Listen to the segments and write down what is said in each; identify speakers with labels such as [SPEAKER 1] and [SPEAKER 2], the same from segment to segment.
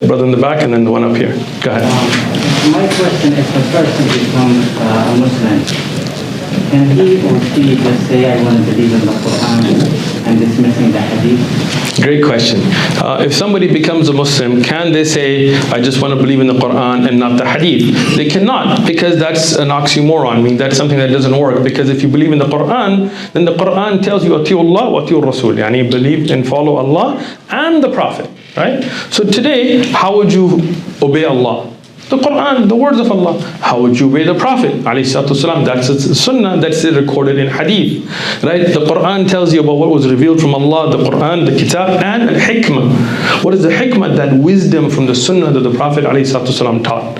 [SPEAKER 1] brother in the back, and then the one up here. Go ahead.
[SPEAKER 2] My question is, the person becomes a Muslim, can he or she just say, I want to believe in the Quran and dismissing the Hadith?
[SPEAKER 1] Great question. If somebody becomes a Muslim, can they say, I just want to believe in the Quran and not the Hadith? They cannot, because that's an oxymoron. I mean, that's something that doesn't work. Because if you believe in the Quran, then the Quran tells you, Ati'u Allah wa Ati'u Rasul. Yani believe and follow Allah and the Prophet. Right? So today, how would you obey Allah? The Quran, the words of Allah. How would you obey the Prophet? ﷺ? That's a Sunnah, that's recorded in Hadith. Right? The Quran tells you about what was revealed from Allah, the Quran, the Kitab, and Hikmah. What is the Hikmah? That wisdom from the Sunnah that the Prophet ﷺ taught.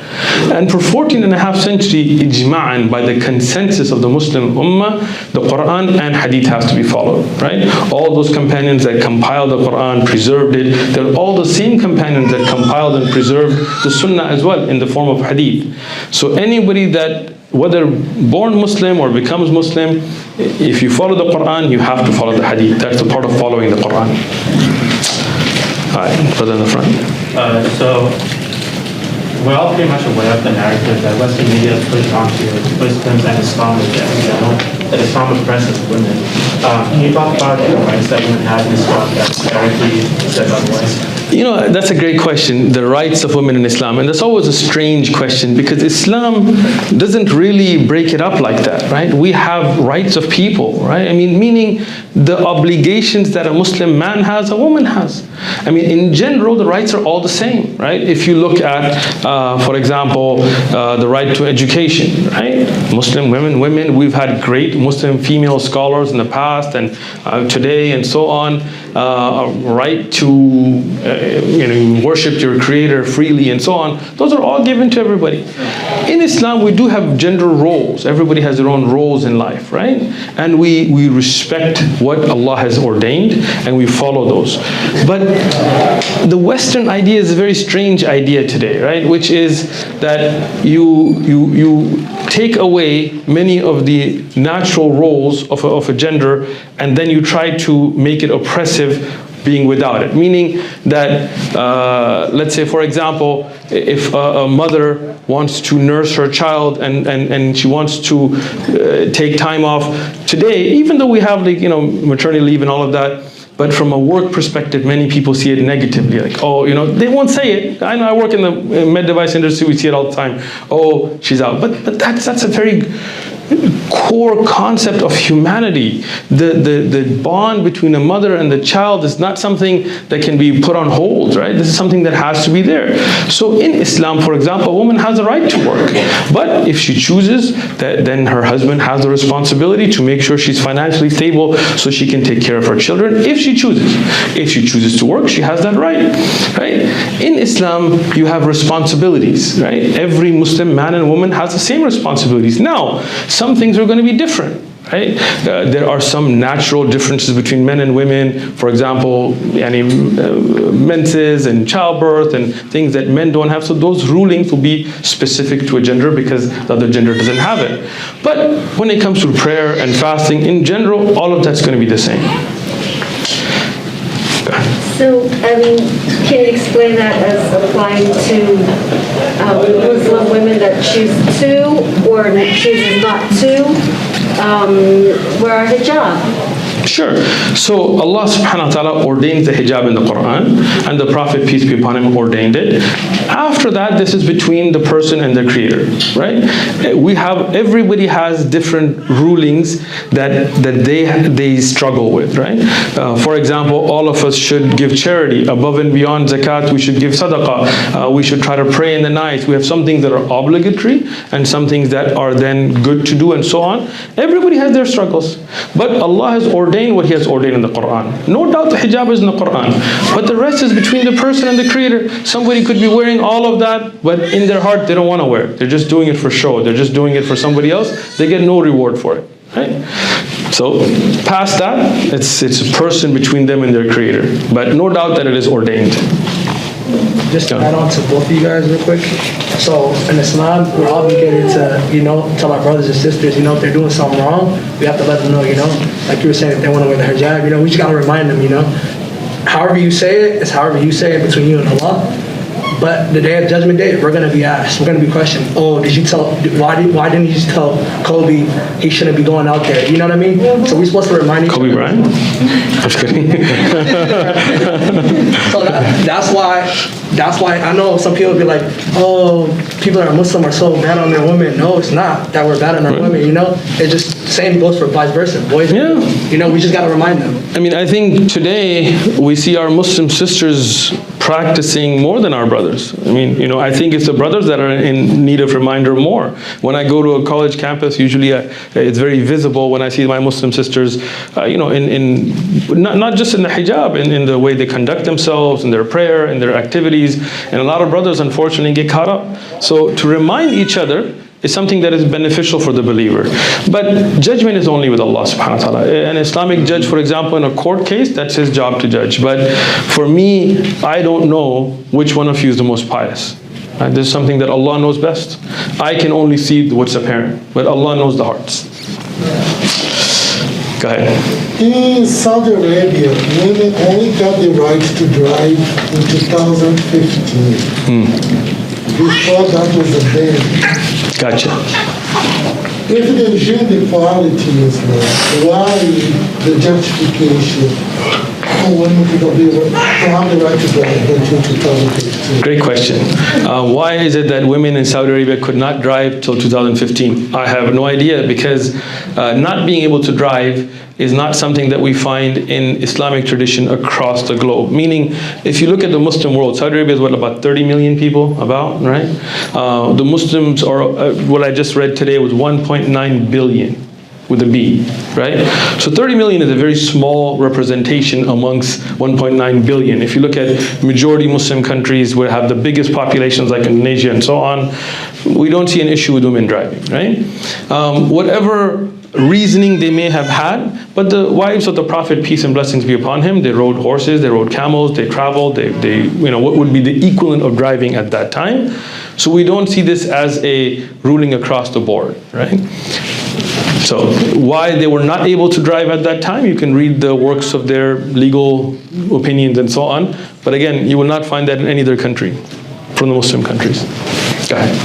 [SPEAKER 1] And for 14 and a half centuries, ijma'an, by the consensus of the Muslim Ummah, the Quran and Hadith has to be followed. Right? All those companions that compiled the Quran, preserved it, they're all the same companions that compiled and preserved the Sunnah as well, in the form of Hadith. So anybody that, whether born Muslim or becomes Muslim, if you follow the Quran, you have to follow the Hadith. That's the part of following the Quran. Alright, brother in the front.
[SPEAKER 3] So we're all pretty much aware of the narrative that Western media has pushed onto Muslims and Islam in general, that Islam oppresses women. Can you talk about the rights that women have in Islam that's directly said otherwise?
[SPEAKER 1] You know, that's a great question, the rights of women in Islam. And that's always a strange question, because Islam doesn't really break it up like that, right? We have rights of people, right? I mean, meaning the obligations that a Muslim man has, a woman has. I mean, in general, the rights are all the same, right? If you look at, for example, the right to education, right? Muslim women, we've had great Muslim female scholars in the past and today and so on. Right to worship your Creator freely and so on. Those are all given to everybody. In Islam, we do have gender roles. Everybody has their own roles in life, right? And we respect what Allah has ordained and we follow those. But the Western idea is a very strange idea today, right? Which is that you take away many of the natural roles of a gender, and then you try to make it oppressive being without it. Meaning that, let's say for example, if a mother wants to nurse her child and she wants to take time off today, even though we have maternity leave and all of that, but from a work perspective, many people see it negatively. Like, oh, they won't say it. I know, I work in the med device industry, we see it all the time. Oh, she's out. But that's a very core concept of humanity. The bond between a mother and the child is not something that can be put on hold, right? This is something that has to be there. So in Islam, for example, a woman has a right to work. But if she chooses, then her husband has the responsibility to make sure she's financially stable so she can take care of her children if she chooses. If she chooses to work, she has that right, right? In Islam, you have responsibilities, right? Every Muslim man and woman has the same responsibilities. Now, some things are going to be different, right? There are some natural differences between men and women. For example, menses and childbirth and things that men don't have. So those rulings will be specific to a gender because the other gender doesn't have it. But when it comes to prayer and fasting, in general, all of that's going to be the same.
[SPEAKER 4] So, can you explain that as applying to Muslim women that choose to or chooses not to wear a hijab?
[SPEAKER 1] Sure. So Allah subhanahu wa ta'ala ordains the hijab in the Quran, and the Prophet, peace be upon him, ordained it. After that, this is between the person and the Creator, right? Everybody has different rulings that they struggle with, right? For example, all of us should give charity. Above and beyond zakat, we should give sadaqah. We should try to pray in the night. We have some things that are obligatory and some things that are then good to do and so on. Everybody has their struggles. But Allah has ordained what He has ordained in the Quran. No doubt the hijab is in the Quran. But the rest is between the person and the Creator. Somebody could be wearing all of that, but in their heart they don't want to wear it. They're just doing it for show. They're just doing it for somebody else. They get no reward for it. Right? So past that, it's a person between them and their Creator. But no doubt that it is ordained.
[SPEAKER 5] Just to add on to both of you guys real quick. So in Islam, we're obligated to, tell our brothers and sisters, if they're doing something wrong, we have to let them know, like you were saying, if they want to wear the hijab, we just got to remind them, however you say it is however you say it between you and Allah. But the day of Judgment Day, we're gonna be asked. We're gonna be questioned. Oh, did you tell? Why didn't you just tell Kobe he shouldn't be going out there? You know what I mean? So we're supposed to remind each
[SPEAKER 1] Kobe
[SPEAKER 5] other.
[SPEAKER 1] Bryant? Just kidding.
[SPEAKER 5] So that's why I know some people be like, oh, people that are Muslim are so bad on their women. No, it's not that we're bad on our women. You know, it's just same goes for vice versa. Boys,
[SPEAKER 1] Yeah.
[SPEAKER 5] you know, we just gotta remind them.
[SPEAKER 1] I mean, I think today we see our Muslim sisters practicing more than our brothers. I mean, you know, I think it's the brothers that are in need of reminder more. When I go to a college campus, usually it's very visible when I see my Muslim sisters, you know, not just in the hijab, in the way they conduct themselves, in their prayer, in their activities. And a lot of brothers, unfortunately, get caught up. So to remind each other is something that is beneficial for the believer. But judgment is only with Allah subhanahu wa ta'ala. An Islamic judge, for example, in a court case, that's his job to judge. But for me, I don't know which one of you is the most pious. Right? This is something that Allah knows best. I can only see what's apparent, but Allah knows the hearts. Go ahead.
[SPEAKER 6] In Saudi Arabia, women only got the right to drive in 2015. Before that was a ban.
[SPEAKER 1] Gotcha.
[SPEAKER 6] If the gender equality is there, why the justification for women to have the right to drive until 2015?
[SPEAKER 1] Great question. Why is it that women in Saudi Arabia could not drive till 2015? I have no idea, because not being able to drive is not something that we find in Islamic tradition across the globe. Meaning, if you look at the Muslim world, Saudi Arabia is what, about 30 million people, right? The Muslims are, what I just read today was 1.9 billion. With a B, right? So 30 million is a very small representation amongst 1.9 billion. If you look at majority Muslim countries where have the biggest populations like Indonesia and so on, we don't see an issue with women driving, right? Whatever reasoning they may have had, but the wives of the Prophet, peace and blessings be upon him, they rode horses, they rode camels, they traveled, they you know, what would be the equivalent of driving at that time. So we don't see this as a ruling across the board, right? So why they were not able to drive at that time, you can read the works of their legal opinions and so on. But again, you will not find that in any other country from the Muslim countries. Go ahead.